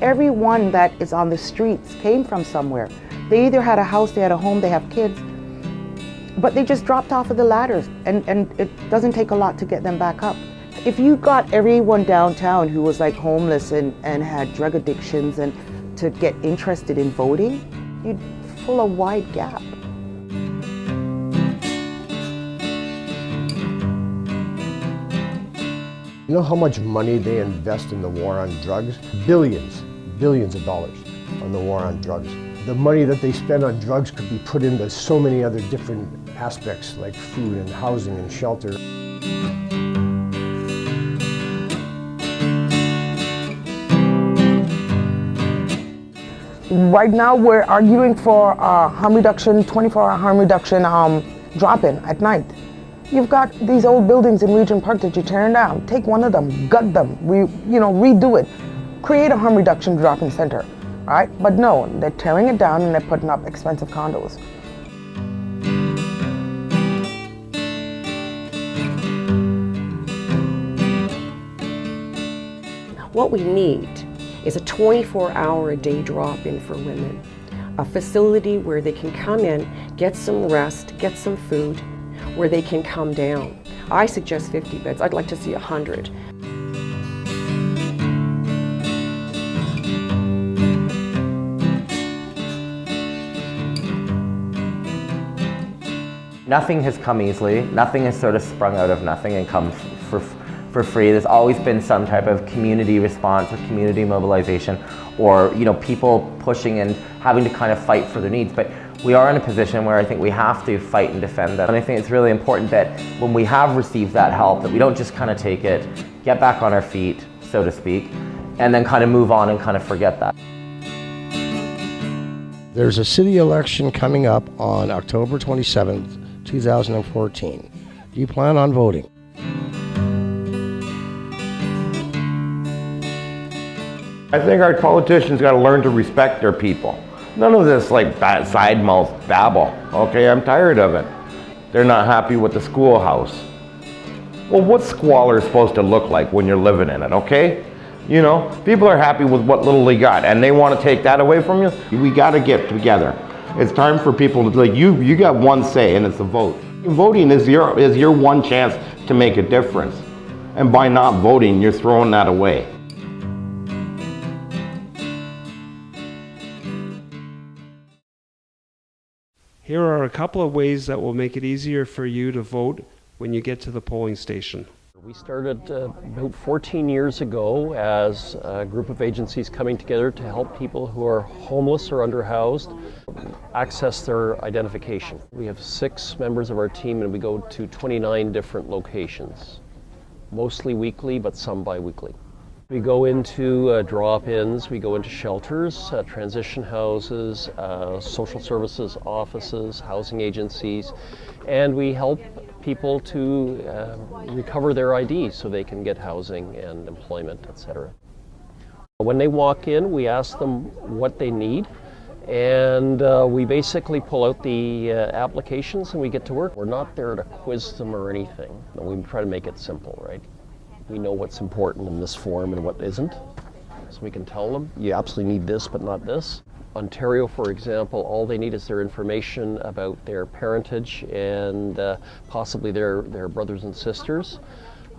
everyone that is on the streets came from somewhere. They either had a house, they had a home, they have kids, but they just dropped off of the ladders, and it doesn't take a lot to get them back up. If you got everyone downtown who was like homeless and had drug addictions and to get interested in voting, you'd fill a wide gap. You know how much money they invest in the war on drugs? Billions of dollars on the war on drugs. The money that they spend on drugs could be put into so many other different aspects like food and housing and shelter. Right now we're arguing for a harm reduction, 24-hour harm reduction drop-in at night. You've got these old buildings in Regent Park that you're tearing down. Take one of them, gut them, redo it. Create a harm reduction drop-in center, all right? But no, they're tearing it down and they're putting up expensive condos. What we need is a 24-hour-a-day drop-in for women. A facility where they can come in, get some rest, get some food, where they can come down. I suggest 50 beds. I'd like to see 100. Nothing has come easily. Nothing has sort of sprung out of nothing and come for free. There's always been some type of community response or community mobilization, or people pushing and having to kind of fight for their needs. But we are in a position where I think we have to fight and defend them. And I think it's really important that when we have received that help, that we don't just kind of take it, get back on our feet, so to speak, and then kind of move on and kind of forget that. There's a city election coming up on October 27th, 2014. Do you plan on voting? I think our politicians got to learn to respect their people. None of this like side mouth babble, okay? I'm tired of it. They're not happy with the schoolhouse. Well, what's squalor supposed to look like when you're living in it, okay? People are happy with what little they got, and they want to take that away from you. We got to get together. It's time for people to, you got one say, and it's a vote. Voting is your one chance to make a difference. And by not voting, you're throwing that away. Here are a couple of ways that will make it easier for you to vote when you get to the polling station. We started about 14 years ago as a group of agencies coming together to help people who are homeless or underhoused access their identification. We have 6 members of our team and we go to 29 different locations, mostly weekly but some bi-weekly. We go into drop-ins, we go into shelters, transition houses, social services offices, housing agencies, and we help people to recover their IDs so they can get housing and employment, etc. When they walk in, we ask them what they need, and we basically pull out the applications and we get to work. We're not there to quiz them or anything. We try to make it simple, right? We know what's important in this form and what isn't, so we can tell them, you absolutely need this but not this. Ontario, for example, all they need is their information about their parentage and possibly their brothers and sisters,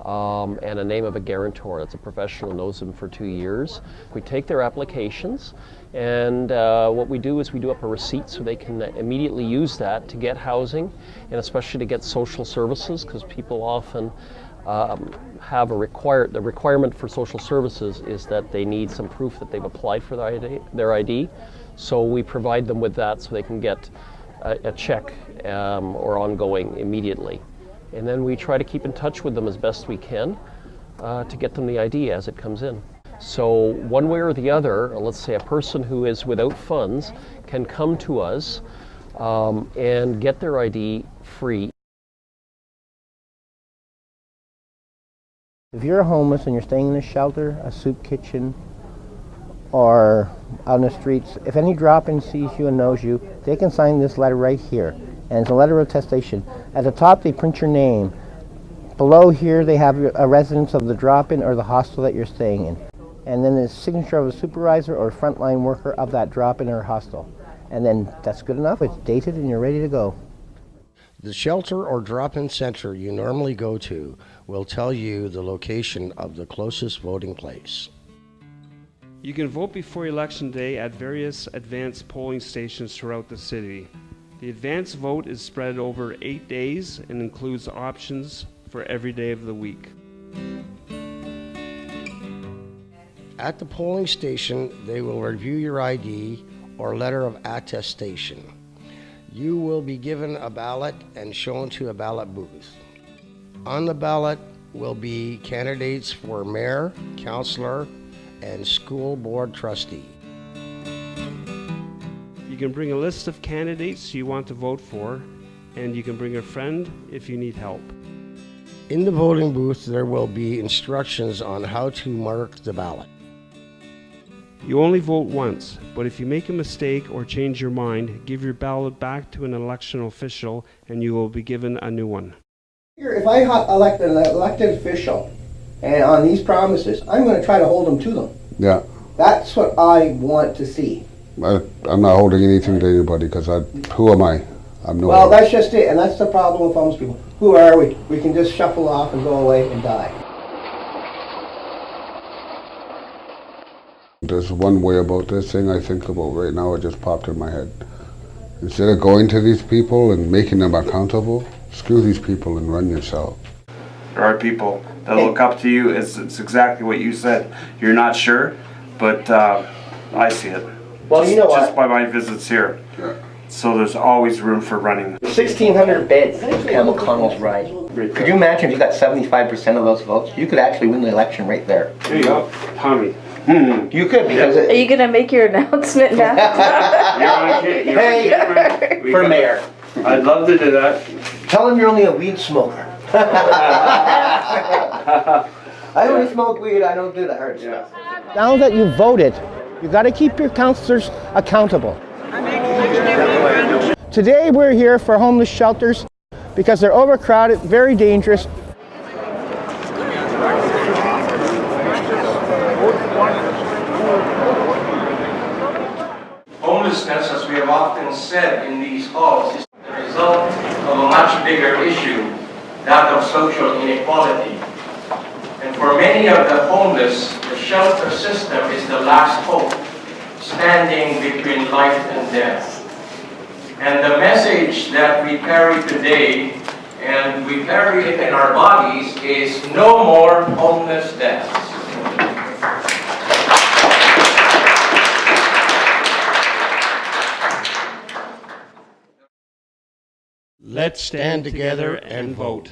and a name of a guarantor. That's a professional who knows them for 2 years. We take their applications, and what we do is we do up a receipt so they can immediately use that to get housing, and especially to get social services, because people often have the requirement for social services is that they need some proof that they've applied for their ID. So we provide them with that so they can get a check or ongoing immediately. And then we try to keep in touch with them as best we can to get them the ID as it comes in. So one way or the other, let's say a person who is without funds can come to us and get their ID free. If you're homeless and you're staying in a shelter, a soup kitchen, or out in the streets, if any drop-in sees you and knows you, they can sign this letter right here. And it's a letter of attestation. At the top, they print your name. Below here, they have a residence of the drop-in or the hostel that you're staying in. and then the signature of a supervisor or frontline worker of that drop-in or hostel. And then that's good enough. It's dated and you're ready to go. The shelter or drop-in center you normally go to will tell you the location of the closest voting place. You can vote before Election Day at various advanced polling stations throughout the city. The advanced vote is spread over 8 days and includes options for every day of the week. At the polling station, they will review your ID or letter of attestation. You will be given a ballot and shown to a ballot booth. On the ballot will be candidates for mayor, councillor, and school board trustee. You can bring a list of candidates you want to vote for, and you can bring a friend if you need help. In the voting booth, there will be instructions on how to mark the ballot. You only vote once, but if you make a mistake or change your mind, give your ballot back to an election official and you will be given a new one. If I elect an elected official and on these promises, I'm going to try to hold them to them. Yeah. That's what I want to see. I'm not holding anything to anybody because who am I? I'm no. Well, that's just it, and that's the problem with homeless people. Who are we? We can just shuffle off and go away and die. There's one way about this thing I think about right now. It just popped in my head. Instead of going to these people and making them accountable, screw these people and run yourself. There are people that look up to you. It's exactly what you said. You're not sure, but I see it. Well, you know what? Just by my visits here. Yeah. So there's always room for running. 1,600 beds, Campbell Connell's right. Could you imagine if you got 75% of those votes? You could actually win the election right there. There you go, Tommy. You could, because Are you going to make your announcement now? Hey, for mayor. I'd love to do that. Tell him you're only a weed smoker. I only smoke weed, I don't do the hard stuff. Now that you voted, you got to keep your councillors accountable. Today we're here for homeless shelters because they're overcrowded, very dangerous. Homelessness, as we have often said in these halls, is the result of a much bigger issue, that of social inequality. And for many of the homeless, the shelter system is the last hope, standing between life and death. And the message that we carry today, and we carry it in our bodies, is no more homeless deaths. Let's stand together and vote.